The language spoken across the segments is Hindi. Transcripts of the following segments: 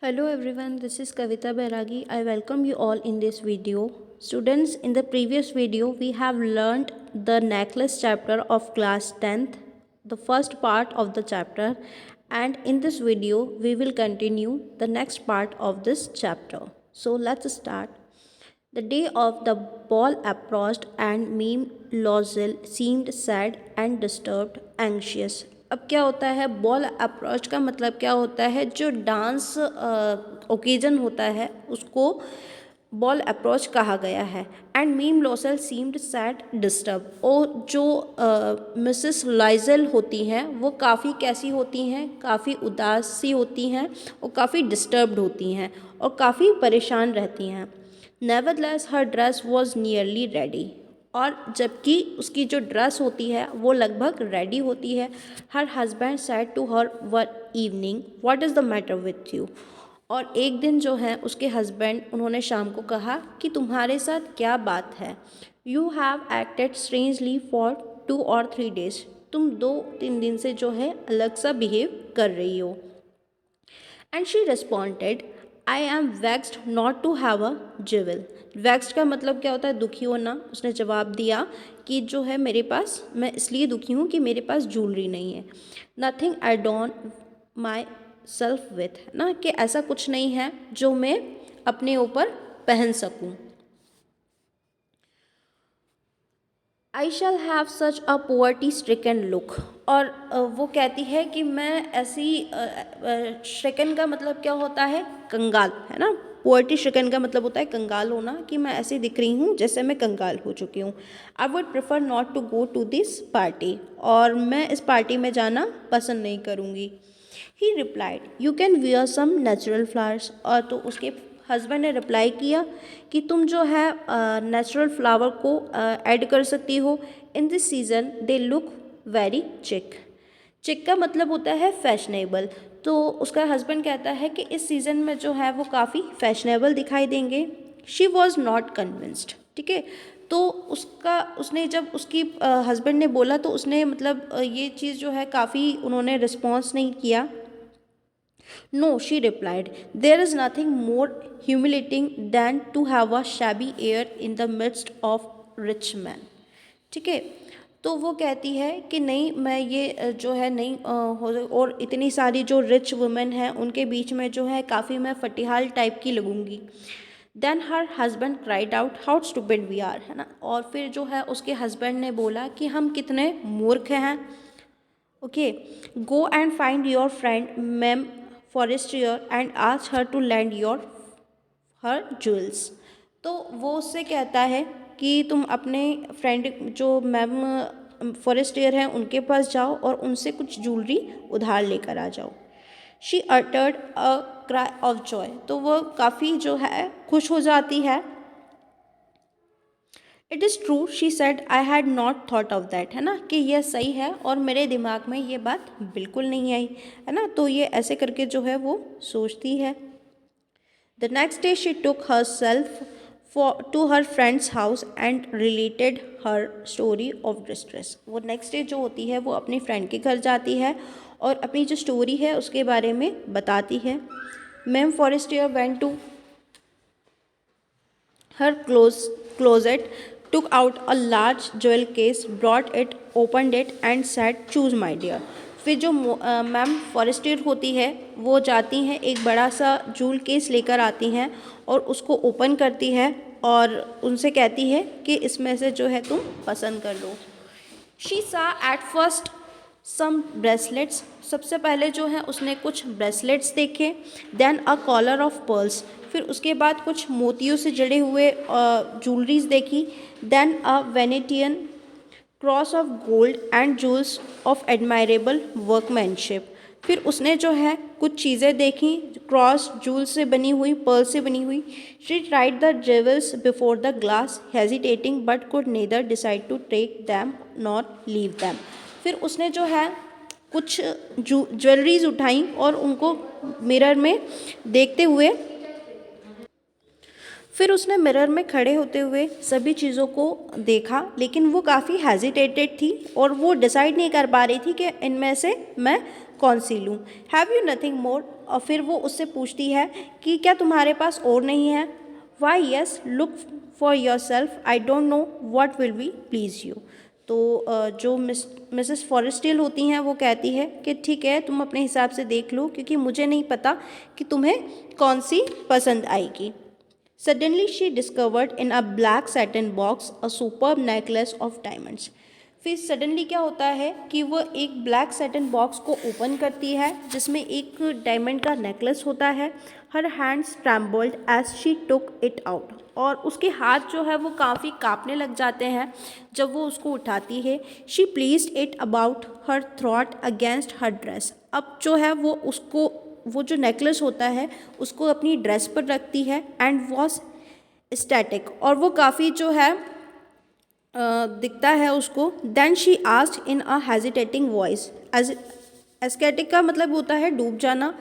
Hello everyone, this is Kavita Bairagi. I welcome you all in this video. Students, in the previous video, we have learned the necklace chapter of class 10th, the first part of the chapter, and in this video, we will continue the next part of this chapter. So let's start. The day of the ball approached and Meme Lozel seemed sad and disturbed, anxious. अब क्या होता है बॉल अप्रोच का मतलब क्या होता है जो डांस ओकेजन होता है उसको बॉल अप्रोच कहा गया है। And meme लॉसल seemed sad disturb और जो मिसेस लाइजल होती हैं वो काफ़ी कैसी होती हैं, काफ़ी उदास सी होती हैं और काफ़ी डिस्टर्ब्ड होती हैं और काफ़ी परेशान रहती हैं। Nevertheless her dress was nearly ready और जबकि उसकी जो ड्रेस होती है वो लगभग रेडी होती है। Her husband said to her one evening what is the matter with you. और एक दिन जो है उसके हस्बैंड उन्होंने शाम को कहा कि तुम्हारे साथ क्या बात है। You have acted strangely for 2 or 3 days। तुम 2-3 दिन से जो है अलग सा बिहेव कर रही हो। And she responded I am vexed not to have a jewel. Vexed का मतलब क्या होता है, दुखी होना। उसने जवाब दिया कि जो है मेरे पास, मैं इसलिए दुखी हूँ कि मेरे पास ज्वेलरी नहीं है। Nothing I don't my self with, ना कि ऐसा कुछ नहीं है जो मैं अपने ऊपर पहन सकूँ। I shall have such a poverty stricken look. और वो कहती है कि मैं ऐसी स्ट्रिकन का मतलब क्या होता है, कंगाल, है ना। पोवर्टी स्ट्रिकन का मतलब होता है कंगाल होना, कि मैं ऐसी दिख रही हूँ जैसे मैं कंगाल हो चुकी हूँ। I would prefer not to go to this party, और मैं इस पार्टी में जाना पसंद नहीं करूँगी। He replied you can wear some natural flowers. और तो उसके हस्बैंड ने रिप्लाई किया कि तुम जो है नेचुरल फ्लावर को ऐड कर सकती हो। In this season they look very चिक। चिक का मतलब होता है फैशनेबल। तो उसका हस्बैंड कहता है कि इस सीज़न में जो है वो काफ़ी फैशनेबल दिखाई देंगे। शी वॉज नॉट कन्विंस्ड, ठीक है। तो उसने जब उसकी हस्बैंड ने बोला तो उसने मतलब ये चीज़ जो है काफ़ी उन्होंने रिस्पॉन्स नहीं किया। No, she replied, there is nothing more humiliating than to have a shabby air in the midst of rich men। ठीक है। तो वो कहती है कि नहीं, मैं ये जो है नहीं और इतनी सारी जो रिच वुमेन हैं उनके बीच में जो है काफ़ी मैं फटीहाल टाइप की लगूंगी। Then her husband cried out how stupid we are, है ना। और फिर जो है उसके हस्बैंड ने बोला कि हम कितने मूर्ख हैं। Okay, go and find your friend ma'am Forestier and ask her to lend your her jewels. तो वो उससे कहता है कि तुम अपने फ्रेंड जो मैम फॉरेस्टियर हैं उनके पास जाओ और उनसे कुछ ज्वेलरी उधार लेकर आ जाओ। She uttered a cry of Joy. तो वो काफ़ी जो है खुश हो जाती है। It is true she said I had not thought of that, है ना, कि यह सही है और मेरे दिमाग में ये बात बिल्कुल नहीं आई, है ना। तो ये ऐसे करके जो है वो सोचती है। The next day she took herself to her friend's house and related her story of distress. वो नेक्स्ट डे जो होती है वो अपनी फ्रेंड के घर जाती है और अपनी जो स्टोरी है उसके बारे में बताती है। Ma'am Forestier went to her closet, took out a large jewel case, brought it, opened it and said, choose my dear। फिर जो मैम फॉरेस्टियर होती है वो जाती हैं, एक बड़ा सा जूल केस लेकर आती हैं और उसको ओपन करती है और उनसे कहती है कि इसमें से जो है तुम पसंद कर लो। She saw at first some bracelets. सबसे पहले जो है उसने कुछ ब्रेसलेट्स देखे। Then a collar of pearls. फिर उसके बाद कुछ मोतियों से जड़े हुए ज्वेलरीज देखी। Then a Venetian cross of gold and jewels of admirable workmanship. फिर उसने जो है कुछ चीज़ें देखी, क्रॉस जूल से बनी हुई, पर्ल से बनी हुई। She tried the jewels before the glass hesitating but could neither decide to take them not leave them. फिर उसने जो है कुछ ज्वेलरीज उठाई और उनको मिरर में देखते हुए, फिर उसने मिरर में खड़े होते हुए सभी चीज़ों को देखा, लेकिन वो काफ़ी हेजिटेटेड थी और वो डिसाइड नहीं कर पा रही थी कि इनमें से मैं कौन सी लूँ, हैव यू नथिंग मोर, और फिर वो उससे पूछती है कि क्या तुम्हारे पास और नहीं है, why yes look for yourself, I don't know what will be please you. तो जो मिसेस फॉरेस्टियल होती हैं वो कहती है कि ठीक है तुम अपने हिसाब से देख लो, क्योंकि मुझे नहीं पता कि तुम्हें कौन सी पसंद आएगी। Suddenly she discovered in a black satin box a superb necklace of diamonds. फिर सडनली क्या होता है कि वो एक ब्लैक सैटिन बॉक्स को ओपन करती है जिसमें एक डायमंड का नेकलेस होता है। Her hands trembled as she took it out, और उसके हाथ जो है वो काफ़ी कांपने लग जाते हैं जब वो उसको उठाती है। She placed it about her throat against her dress. अब जो है वो जो नेकलेस होता है उसको अपनी ड्रेस पर रखती है एंड वॉज स्टैटिक, और वो काफ़ी जो है दिखता है उसको। Then she asked in a hesitating voice, ascetic का मतलब होता है डूब जाना।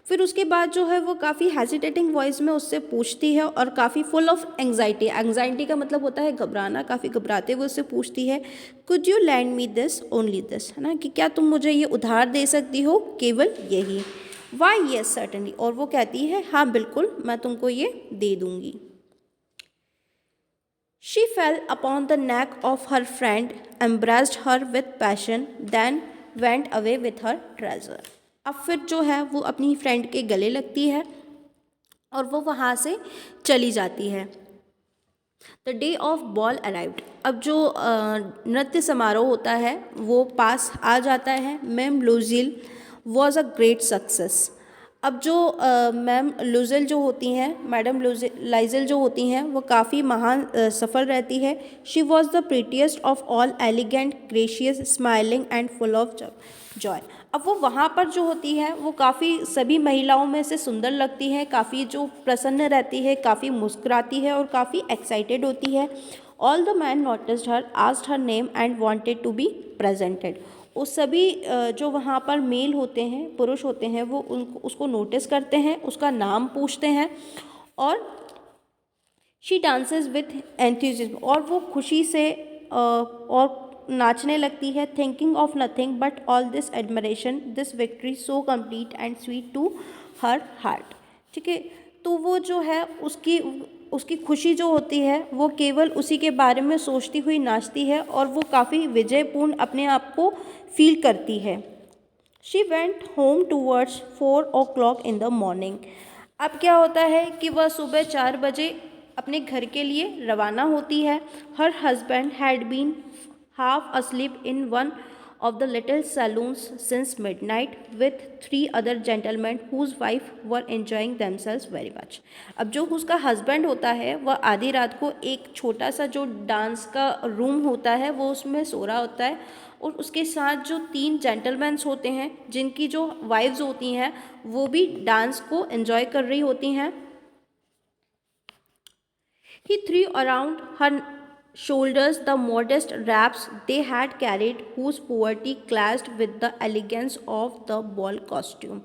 फिर उसके बाद जो है वो काफ़ी हेजिटेटिंग वॉइस में उससे पूछती है और काफ़ी फुल ऑफ एंग्जाइटी, एंग्जाइटी का मतलब होता है घबराना, काफ़ी घबराते हुए उससे पूछती है could you land me this only this, है ना, कि क्या तुम मुझे ये उधार दे सकती हो, केवल यही। वाई येस सर्टनली, और वो कहती है हाँ बिल्कुल मैं तुमको ये दे दूँगी। She fell upon the neck of her friend, embraced her with passion, then went away with her treasure. अब फिर जो है वो अपनी फ्रेंड के गले लगती है और वो वहाँ से चली जाती है। The day of ball arrived, अब जो नृत्य समारोह होता है वो पास आ जाता है। Ma'am Loisel was a great success. अब जो मैम लुजिल जो होती हैं, मैडम लाइजल जो होती हैं, वो काफ़ी महान सफल रहती है। She was the prettiest of all, elegant, gracious, smiling and full of joy. अब वो वहाँ पर जो होती है वो काफ़ी सभी महिलाओं में से सुंदर लगती है, काफ़ी जो प्रसन्न रहती है, काफ़ी मुस्कुराती है और काफ़ी एक्साइटेड होती है। All the man noticed her, asked her name and wanted to be presented. वो सभी जो वहाँ पर मेल होते हैं, पुरुष होते हैं, वो उसको नोटिस करते हैं, उसका नाम पूछते हैं। और शी डांसेस विथ एंथुजिज्म, और वो खुशी से और नाचने लगती है। Thinking of nothing but all this admiration, this victory so complete and sweet to her heart. ठीक है, तो वो जो है उसकी खुशी जो होती है वो केवल उसी के बारे में सोचती हुई नाचती है और वो काफ़ी विजयपूर्ण अपने आप को फील करती है। She went home towards 4 o'clock in the morning. अब क्या होता है कि वह सुबह 4 बजे अपने घर के लिए रवाना होती है। Her husband had been half asleep in one of the little saloons since midnight with 3 other gentlemen whose wife were enjoying themselves very much। अब जो उसका हस्बैंड होता है वह आधी रात को एक छोटा सा जो डांस का रूम होता है वो उसमें सो रहा होता है, और उसके साथ जो 3 जेंटलमैन्स होते हैं जिनकी जो वाइफ्स होती हैं वो भी डांस को एंजॉय कर रही होती हैं। He threw around her shoulders the modest wraps they had carried, whose poverty clashed with the elegance of the ball costume।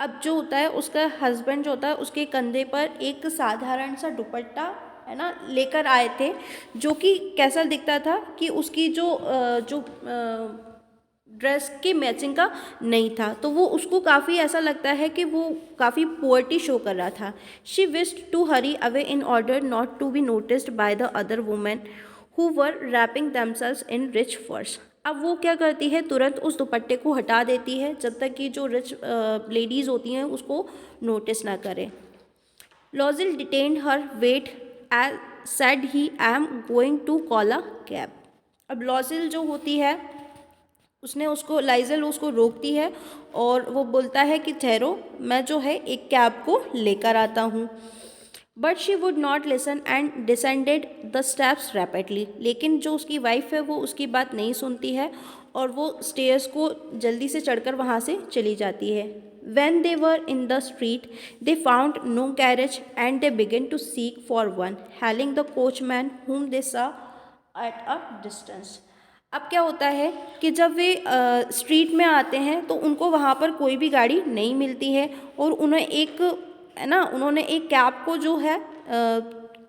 अब जो होता है उसका हस्बैंड जो होता है उसके कंधे पर एक साधारण सा दुपट्टा, है ना, लेकर आए थे, जो कि कैसा दिखता था कि उसकी जो ड्रेस के मैचिंग का नहीं था, तो वो उसको काफ़ी ऐसा लगता है कि वो काफ़ी पोवर्टी शो कर रहा था। She wished to hurry away in order not to be noticed by the other women who were wrapping themselves in rich furs. अब वो क्या करती है, तुरंत उस दुपट्टे को हटा देती है जब तक कि जो रिच लेडीज़ होती हैं उसको नोटिस ना करें। Loisel detained her wait as said he I am going to call a cab. अब लॉजिल जो होती है लाइजल उसको रोकती है और वो बोलता है कि ठहरो, मैं जो है एक कैब को लेकर आता हूँ। But she would not listen and descended the steps rapidly. लेकिन जो उसकी वाइफ है वो उसकी बात नहीं सुनती है और वो स्टेयर्स को जल्दी से चढ़कर वहाँ से चली जाती है। When they were in the street, they found no carriage and they began to seek for one, hailing the coachman whom they saw at a distance। अब क्या होता है कि जब वे स्ट्रीट में आते हैं तो उनको वहाँ पर कोई भी गाड़ी नहीं मिलती है और उन्होंने एक कैब को जो है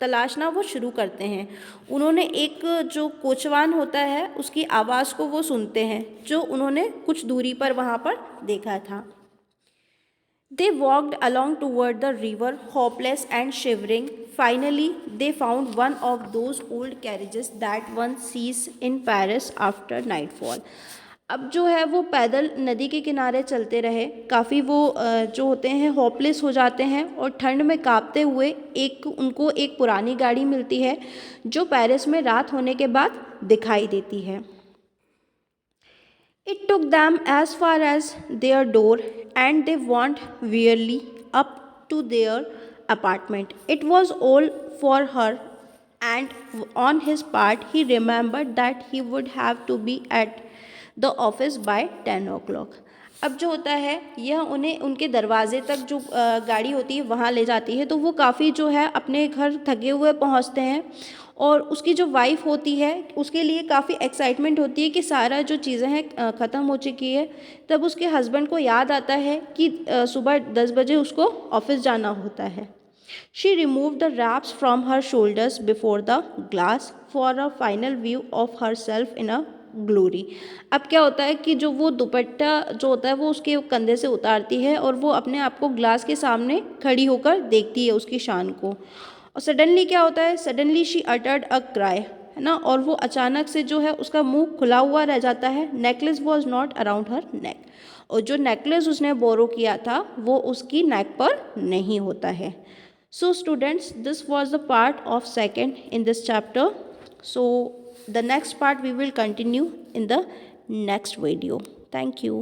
तलाशना वो शुरू करते हैं। उन्होंने एक जो कोचवान होता है उसकी आवाज़ को वो सुनते हैं, जो उन्होंने कुछ दूरी पर वहाँ पर देखा था। They walked along toward the river, hopeless and shivering. Finally, they found one of those old carriages that one sees in Paris after nightfall. अब जो है वो पैदल नदी के किनारे चलते रहे, काफ़ी वो जो होते हैं होपलेस हो जाते हैं और ठंड में कांपते हुए उनको एक पुरानी गाड़ी मिलती है जो पेरिस में रात होने के बाद दिखाई देती है। It took them as far as their door, and they went wearily up to their apartment. It was all for her, and on his part, he remembered that he would have to be at the office by 10 o'clock. अब जो होता है यह उन्हें उनके दरवाजे तक जो गाड़ी होती है वहाँ ले जाती है, तो वो काफ़ी जो है अपने घर थके हुए पहुँचते हैं और उसकी जो वाइफ होती है उसके लिए काफ़ी एक्साइटमेंट होती है कि सारा जो चीज़ें हैं ख़त्म हो चुकी है। तब उसके हस्बैंड को याद आता है कि सुबह 10 बजे उसको ऑफिस जाना होता है। She remove the wraps from her shoulders before the glass for a final view of herself in a glory. अब क्या होता है कि जो वो दुपट्टा जो होता है वो उसके कंधे से उतारती है और वो अपने आप को ग्लास के सामने खड़ी होकर देखती है उसकी शान को। और सडनली क्या होता है, suddenly she uttered a cry, है ना, और वो अचानक से जो है उसका मुंह खुला हुआ रह जाता है। नेकलेस वॉज नॉट अराउंड हर नेक, और जो नेकलेस उसने बोरो किया था वो उसकी नेक पर नहीं होता है। So students, this was the part of second in this chapter. So the next part we will continue in the next video. Thank you.